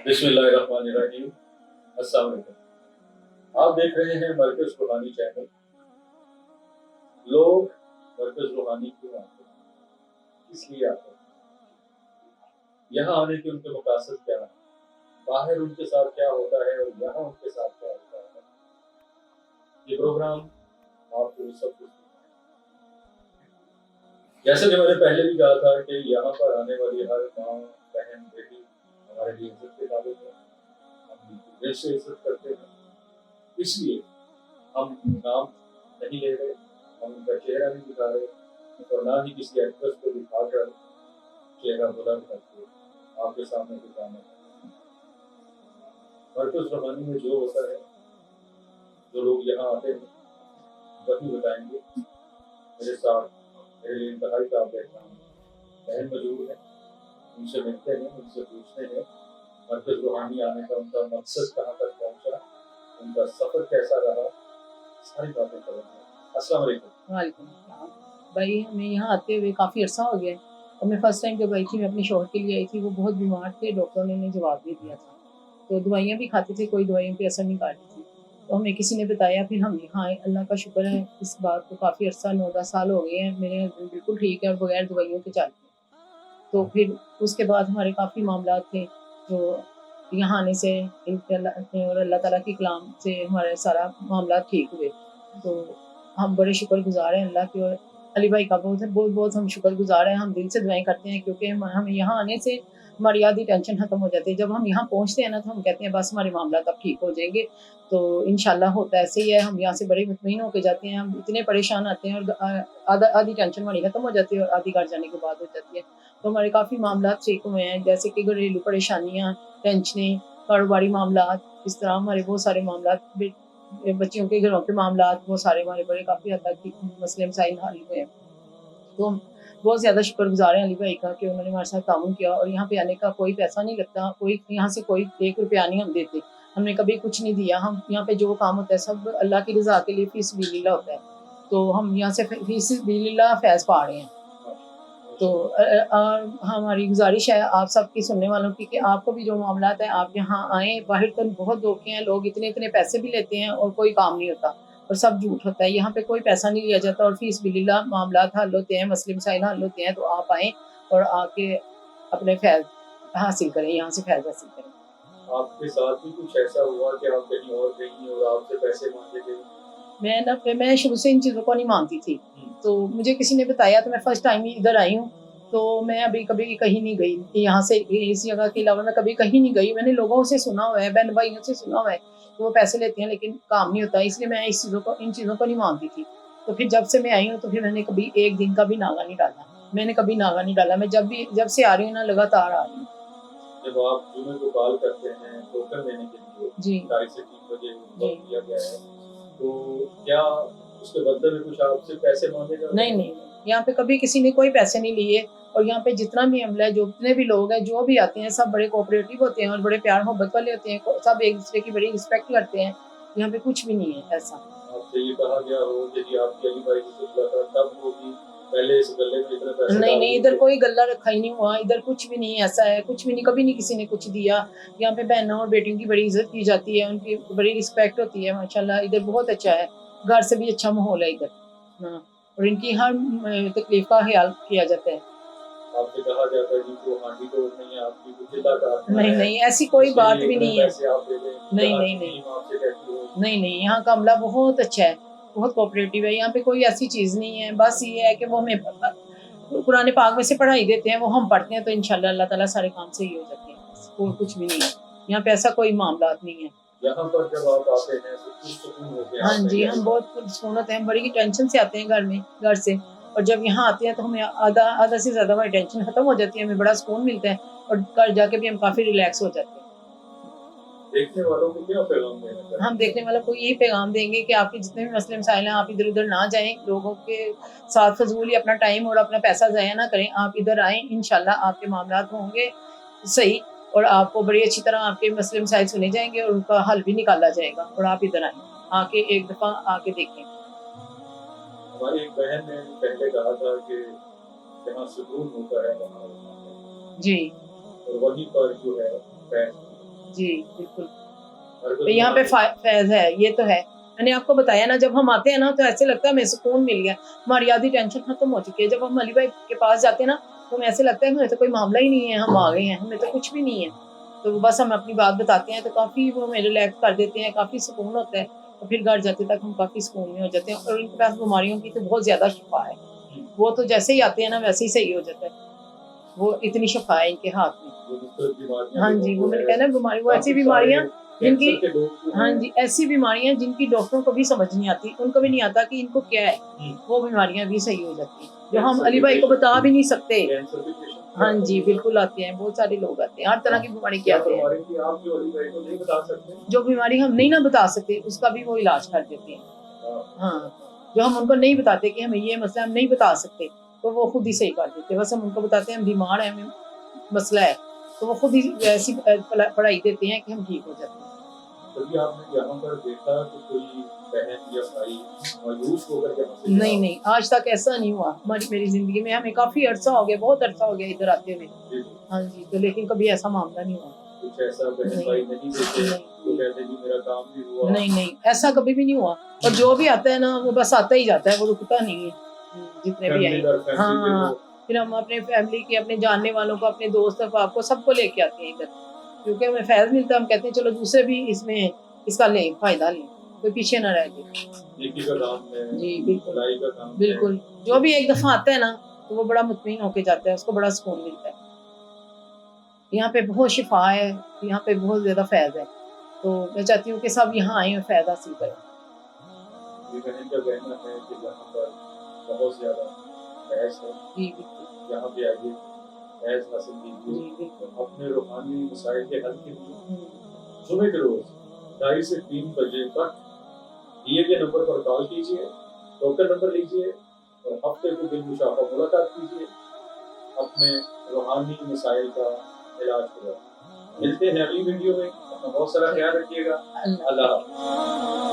बिस्मिल्लाहिर्रहमानिर्रहीम। अस्सलाम वालेकुम। आप देख रहे हैं मरकज़ रूहानी चैनल। लोग मरकज़ रूहानी क्यों आते हैं, किस लिए आते हैं, यहाँ आने के उनके मकासद क्या हैं, बाहर उनके साथ क्या होता है और यहाँ उनके साथ क्या होता है, ये प्रोग्राम आपको सब कुछ जैसे कि मैंने पहले भी कहा था कि यहाँ पर आने वाली हर माँ, बहन, बेटी हमारे लिए इज्जत के काबिल है। हम दिल से इज्जत करते हैं, इसलिए हम नाम नहीं ले रहे, हम उनका चेहरा नहीं दिखा रहे और ना ही किसी एक्ट्रेस को दिखाकर चेहरा बुलंद करके आपके सामने दिखाना। मरकज़ रूहानी में जो होता है, जो लोग यहाँ आते हैं वही बताएंगे। मेरे साथ मेरे लिए इंतहाई काबिल बहन मौजूद है, उनसे मिलते हैं, उनसे पूछते हैं मरकज़ रूहानी आने का उनका मकसद कहाँ तक पहुँचा, उनका सफ़र कैसा रहा, सारी बातें करेंगे। अस्सलाम वालेकुम। वालेकुम अस्सलाम। भाई हमें यहाँ आते हुए काफ़ी अरसा हो गया है और मैं फ़र्स्ट टाइम जब आई थी, मैं अपने शौहर के लिए आई थी, वो बहुत बीमार थे, डॉक्टर ने जवाब दे दिया था। तो दवाइयाँ भी खाते थे, कोई दवाइयों पे असर नहीं कर रही थी। तो हमें किसी ने बताया, फिर हम यहाँ आए। अल्लाह का शुक्र है, इस बात को काफ़ी अरसा 9-10 साल हो गए हैं। मेरे हस्बैंड बिल्कुल ठीक है और बगैर दवाइयों के चलते हैं। तो फिर उसके बाद हमारे काफ़ी मामलात थे जो यहाँ आने से और अल्लाह ताला के कलाम से हमारे सारा मामला ठीक हुए। तो हम बड़े शुक्रगुज़ार हैं अल्लाह के। और अली भाई का बहुत हम शुक्रगुज़ार हैं। हम दिल से दुआएँ करते हैं क्योंकि हमें यहाँ आने से हमारी आधी टेंशन ख़त्म हो जाती है। जब हम यहाँ पहुँचते हैं ना, तो हम कहते हैं बस हमारे मामला अब ठीक हो जाएंगे। तो इंशाल्लाह होता ऐसे ही है। हम यहाँ से बड़े मुतमईन होके जाते हैं। हम इतने परेशान आते हैं और आधी टेंशन हमारी ख़त्म हो जाती है और आधी घर जाने के बाद हो जाती है। तो हमारे काफ़ी मामला ठीक हुए हैं, जैसे कि घरेलू परेशानियाँ, टेंशनें, कारोबारी मामलात, इस तरह हमारे बहुत सारे मामलात, बच्चियों के घरों के मामलात, वो सारे हमारे बड़े काफ़ी हद तक मसले मसाइल हल हुए हैं। तो हम बहुत ज़्यादा शुक्रगुज़ार हैं अली भाई का कि उन्होंने हमारे साथ ताउन किया। और यहाँ पे आने का कोई पैसा नहीं लगता, कोई यहाँ से कोई 1 रुपया नहीं हम देते। हमने कभी कुछ नहीं दिया। हम यहाँ पे जो काम होता है सब अल्लाह की रज़ा के लिए फ़ी सबिलिल्लाह होता है। तो हम यहाँ से फ़ी सबिलिल्लाह फैज़ पा रहे हैं। तो हमारी गुज़ारिश है आप सबकी सुनने वालों की कि आपको भी जो मामलात हैं, आप यहाँ आएँ। बाहर तो बहुत धोखे हैं, लोग इतने पैसे भी लेते हैं और कोई काम नहीं होता और सब झूठ होता है। यहाँ पे कोई पैसा नहीं लिया जाता और फ़ीस बिलिल्लाह मामलात हल होते हैं, मसले मसाइल हल होते हैं। तो आप आएँ और आके अपने फैज़ हासिल करें, यहाँ से फैज़ हासिल करें। आपके साथ भी कुछ ऐसा हुआ कि आप कहीं और गई और आपसे पैसे मांगे गए? मैं शुरू से इन चीज़ों को नहीं मानती थी। तो मुझे किसी ने बताया, तो मैं फर्स्ट टाइम ही इधर आई हूँ। तो मैं अभी कभी कहीं नहीं गई यहाँ से, इस जगह के अलावा मैं कभी कहीं नहीं गई। मैंने लोगों से सुना हुआ है, बहन भाइयों से सुना हुआ है कि वो पैसे लेते हैं लेकिन काम नहीं होता, इसलिए मैं इन चीज़ों को नहीं मानती थी। तो फिर जब से मैं आई हूँ तो फिर मैंने कभी एक दिन का भी नागा नहीं डाला। मैंने कभी नागा नहीं डाला। मैं जब से आ रही हूँ ना, लगातार आ रही हूँ। जब आप जुमे को कॉल करते हैं टोकन देने के लिए, जी 2:30 से 3 बजे वक्त दिया गया है, तो क्या उसके बदले में कुछ आपसे पैसे मांगे जाते हैं? नहीं, यहाँ पे कभी किसी ने कोई पैसे नहीं लिए। और यहाँ पे जितना भी अमला है, जितने भी लोग हैं, जो भी आते हैं, सब बड़े कोऑपरेटिव होते हैं और बड़े प्यार मोहब्बत वाले होते हैं। सब एक दूसरे की बड़ी रिस्पेक्ट करते हैं। यहाँ पे कुछ भी नहीं है ऐसा। आपसे ये कहा गया हो कि जी आपकी अली भाई से मुलाकात तब होगी, पहले इस गले में इतने पैसे नहीं, इधर कोई गल्ला रखा ही नहीं हुआ। इधर कुछ भी नहीं ऐसा है, कुछ भी नहीं, कभी नहीं किसी ने कुछ दिया। यहाँ पे बहनों और बेटियों की बड़ी इज्जत की जाती है, उनकी बड़ी रिस्पेक्ट होती है। माशाल्लाह इधर बहुत अच्छा है, घर से भी अच्छा माहौल है इधर। हाँ, और इनकी हर तकलीफ का ख्याल किया जाता है। आपसे कहा जाता है जी वो हांडी तो नहीं है आपकी, कुछ चिल्ला काटना है, नहीं, ऐसी कोई बात भी नहीं है। पैसे आप दे दें, नहीं, आपसे कहती हो। नहीं, यहाँ का अमला बहुत अच्छा है, बहुत कोऑपरेटिव है। यहाँ पे कोई ऐसी चीज़ नहीं है। बस ये है कि वो हमें कुरान पाक में से पढ़ाई देते हैं, वो हम पढ़ते हैं, तो इंशाल्लाह अल्लाह ताला सारे काम सही हो जाते हैं। और कुछ भी नहीं है यहाँ पे, ऐसा कोई मामला नहीं है। यहाँ पर जब आप आते हैं तो पुरसुकून होके हाँ आते जी, हैं। हम बहुत पुरसुकून होते हैं, बड़ी टेंशन से आते हैं घर से। और जब यहाँ आते हैं तो हमें आधा से ज़्यादा हमारी टेंशन खत्म हो जाती है, हमें बड़ा सुकून मिलता है और घर जाके भी हम काफ़ी रिलैक्स हो जाते हैं। देखने वालों को क्या पैगाम देना चाहेंगे? हम देखने वालों को यही पैगाम देंगे कि आपके जितने भी मसले मसाइल हैं, आप इधर-उधर ना जाएँ, लोगों के साथ फ़ज़ूल ही अपना टाइम और अपना पैसा ज़ाया ना करें। आप इधर आएँ, इंशाल्लाह आपके मामलात होंगे सही और आपको बड़ी अच्छी तरह आपके मसले मसाइल सुने जाएँगे और उनका हल भी निकाला जाएगा। और आप इधर आएँ, आके एक दफ़ा आके देखें। हमारी एक बहन ने पहले कहा था कि जहाँ सुकून होता है वहाँ जी। और वहीं पर जो है फैज़ جی بالکل. ہرگز تو یہاں پہ نہ- فیض ہے, یہ تو ہے. میں نے آپ کو بتایا نا, جب ہم آتے ہیں نا تو ایسے لگتا ہے ہمیں سکون مل گیا, ہماری آدھی ٹینشن ختم ہو چکی ہے. جب ہم علی بھائی کے پاس جاتے ہیں نا تو ہمیں ایسے لگتا ہے ہمیں تو کوئی معاملہ ہی نہیں ہے, ہم آ گئے ہیں, ہمیں تو کچھ بھی نہیں ہے. تو بس ہم اپنی بات بتاتے ہیں تو کافی وہ ہمیں ریلیکس کر دیتے ہیں, کافی سکون ہوتا ہے. اور پھر گھر جاتے تک ہم کافی سکون میں ہو جاتے ہیں. اور ان کے پاس بیماریوں کی تو بہت زیادہ شفا ہے, وہ تو جیسے ہی آتے ہیں نا ویسے ہی صحیح ہو جاتا ہے. وہ اتنی شفا ہے ان کے ہاتھ میں. جو مختلف بیماریاں ہاں لوگوں جی, کو وہ میں نے ہے، کہا نا بیماری, وہ ایسی کافی بیماریاں سارے جن کی, کینسر کے لوگ جو ہاں ہیں، جی, ایسی بیماریاں جن کی ڈاکٹروں کو بھی سمجھ نہیں آتی, ان کو بھی نہیں آتا کہ ان کو کیا ہے, وہ بیماریاں بھی صحیح ہو جاتی ہیں جو ہم کینسر علی کے بھائی کو پیشنٹ بتا بھی نہیں سکتے. کینسر کے پیشنٹ ہاں جی بالکل آتے ہیں, بہت سارے لوگ آتے ہیں, ہر طرح کی بیماری کے کیا آتے ہیں. فرما رہے ہیں کہ آپ جو علی بھائی کو نہیں بتا سکتے؟ جو بیماری ہم نہیں نہ بتا سکتے اس کا بھی وہ علاج کر دیتے ہیں. ہاں, جو ہم ان کو نہیں بتاتے کہ ہمیں یہ مسئلہ ہم نہیں بتا سکتے تو وہ خود ہی صحیح کر دیتے ہیں. بس ہم ان کو بتاتے ہیں ہم بیمار ہیں, ہمیں مسئلہ ہے, تو وہ خود ہی ایسی پڑھائی دیتے ہیں کہ ہم ٹھیک ہو جاتے ہیں. کبھی آپ نے یہاں پر دیکھا کہ کوئی بہن یا بھائی مایوس ہو کر یہاں سے نہیں نہیں, آج تک ایسا نہیں ہوا ہماری میری زندگی میں. ہمیں کافی عرصہ ہو گیا, بہت عرصہ ہو گیا ادھر آتے ہوئے. جی، ہاں جی, تو لیکن کبھی ایسا معاملہ نہیں ہوا. کچھ ایسا بہن نہیں. بھائی نہیں دیتے نہیں. تو کہتے جی میرا کام بھی ہوا. نہیں نہیں, ایسا کبھی بھی نہیں ہوا. اور جو بھی آتا ہے نا وہ بس آتا ہی جاتا ہے, وہ رکتا نہیں ہے. جتنے بھی فیملی آئے, در فیملی پھر ہاں, وہ پھر ہم اپنے فیملی کے, اپنے جاننے والوں کو, اپنے دوست احباب کو سب کو لے کے آتے ہیں ادھر, کیونکہ ہمیں فیض ملتا ہے. ہم کہتے ہیں چلو دوسرے بھی اس میں اس کا لیں, فائدہ لیں, کوئی پیچھے نہ رہ جائے. نیکی کا کام ہے، جی بالکل بھلائی کا کام ہے. بالکل. جو بھی ایک دفعہ آتا ہے نا تو وہ بڑا مطمئن ہو کے جاتا ہے, اس کو بڑا سکون ملتا ہے. یہاں پہ بہت شفا ہے, یہاں پہ بہت زیادہ فیض ہے. تو میں چاہتی ہوں کہ سب یہاں آئیں اور فائدہ حاصل کریں. یہ بہن کا کہنا ہے کہ یہاں پر بہت زیادہ فیض ہے، جی بالکل. یہاں پہ آئیے، فیض حاصل کیجیے. جی بالکل. اپنے روحانی مسائل کے حل کے لیے ہوں. جمعے کے روز 2:30 سے 3 بجے تک دیے گئے نمبر پر کال کیجیے، ٹوکن نمبر لیجیے اور ہفتے کو بالمشافہ ملاقات کیجیے، اپنے روحانی مسائل کا علاج کریں. ملتے ہیں اگلی ویڈیو میں. اپنا بہت سارا خیال رکھیے گا. اللہ حافظ.